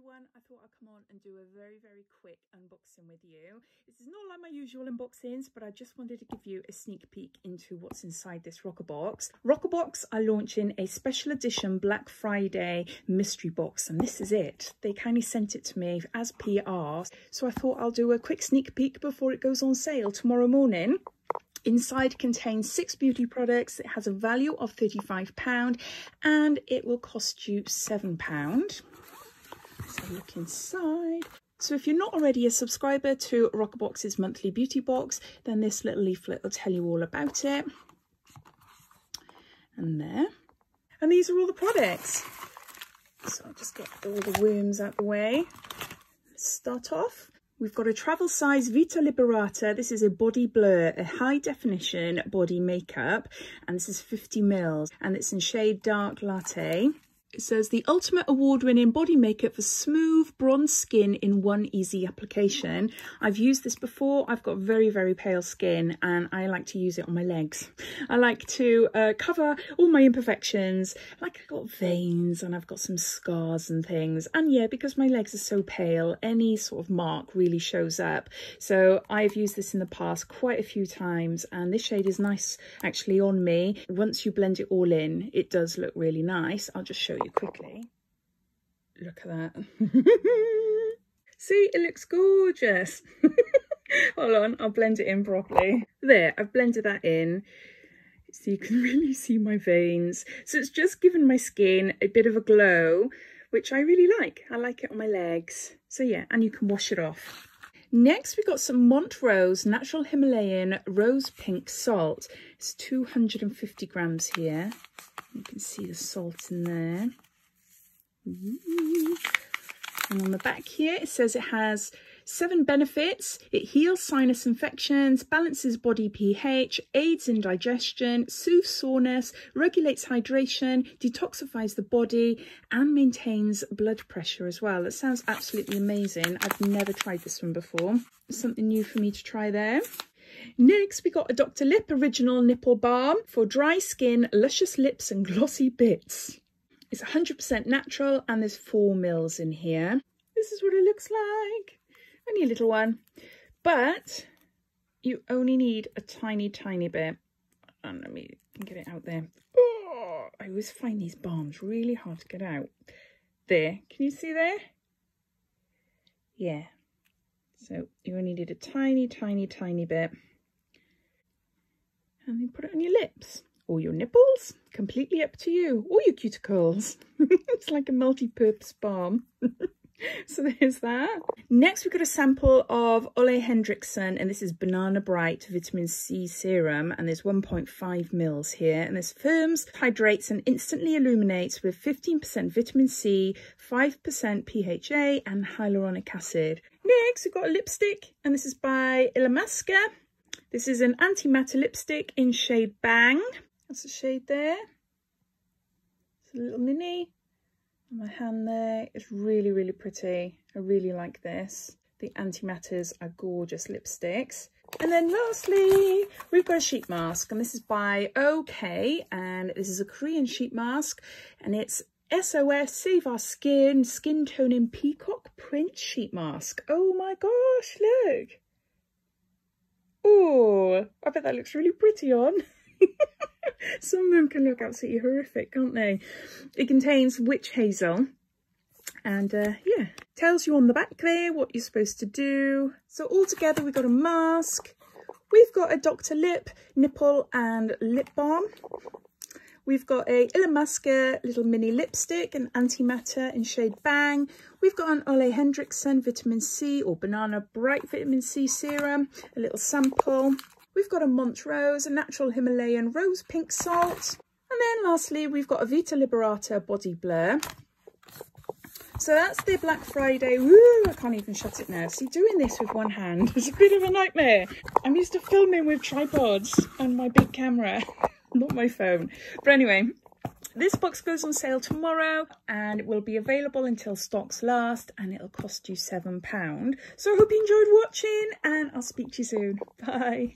everyone, I thought I'd come on and do a very quick unboxing with you. This is not like my usual unboxings, but I just wanted to give you a sneak peek into what's inside this Roccabox. Roccabox are launching a special edition Black Friday mystery box, and this is it. They kindly sent it to me as PR, so I thought I'll do a quick sneak peek before it goes on sale tomorrow morning. Inside contains 6 beauty products. It has a value of £35 and it will cost you £7. Let's have a look inside. So if you're not already a subscriber to Roccabox's monthly beauty box, then this little leaflet will tell you all about it. And there. And these are all the products. So I'll just get all the worms out the way. Let's start off. We've got a travel size Vita Liberator. This is a body blur, a high definition body makeup, and this is 50 ml and it's in shade Dark Latte. It says the ultimate award-winning body makeup for smooth bronze skin in one easy application. I've used this before. I've got very pale skin and I like to use it on my legs. I like to cover all my imperfections. Like I've got veins and I've got some scars and things. And yeah, because my legs are so pale, any sort of mark really shows up. So I've used this in the past quite a few times, and this shade is nice actually on me. Once you blend it all in, it does look really nice. I'll just show you quickly. Look at that. See, it looks gorgeous. Hold on, I'll blend it in properly. There, I've blended that in so you can really see my veins. So it's just given my skin a bit of a glow, which I really like. I like it on my legs. So yeah, and you can wash it off. Next, we've got some Mont Rose Natural Himalayan Rose Pink Salt. It's 250 grams here. You can see the salt in there. And on the back here, it says it has 7 benefits. It heals sinus infections, balances body pH, aids in digestion, soothes soreness, regulates hydration, detoxifies the body, and maintains blood pressure as well. It sounds absolutely amazing. I've never tried this one before. Something new for me to try there. Next, we got a Dr. Lip Original Nipple Balm for dry skin, luscious lips and glossy bits. It's 100% natural and there's 4 ml in here. This is what it looks like. Only a little one, but you only need a tiny bit. And let me get it out there. Oh, I always find these balms really hard to get out. There, can you see there? Yeah. So you only need a tiny bit. And then put it on your lips or your nipples, completely up to you, or your cuticles. It's like a multi-purpose balm. So there's that. Next, we've got a sample of Ole Henriksen, and this is Banana Bright Vitamin C Serum, and there's 1.5 ml here, and this firms, hydrates and instantly illuminates with 15% vitamin C, 5% PHA and hyaluronic acid. Next, we've got a lipstick, and this is by Illamasqua. This is an anti-matter lipstick in shade Bang. That's the shade there. It's a little mini. On my hand there, it's really pretty. I really like this. The antimatters are gorgeous lipsticks. And then lastly, we've got a sheet mask, and this is by OK, and this is a Korean sheet mask, and it's SOS Save Our Skin Skin Toning Peacock Print Sheet Mask. Oh my gosh, look. Oh, I bet that looks really pretty on. Some of them can look absolutely horrific, can't they? It contains witch hazel, and yeah, tells you on the back there what you're supposed to do. So all together we've got a mask, we've got a Dr. Lip Nipple and Lip Balm, we've got a Illamasqua little mini lipstick, an antimatter in shade Bang, we've got an Ole Henriksen Vitamin C or Banana Bright Vitamin C Serum, a little sample. We've got a Mont Rose, a Natural Himalayan Rose Pink Salt. And then lastly, we've got a Vita Liberator Body Blur. So that's the Black Friday. Woo, I can't even shut it now. See, doing this with one hand is a bit of a nightmare. I'm used to filming with tripods and my big camera, not my phone. But anyway, this box goes on sale tomorrow and it will be available until stocks last, and it'll cost you £7. So I hope you enjoyed watching, and I'll speak to you soon. Bye.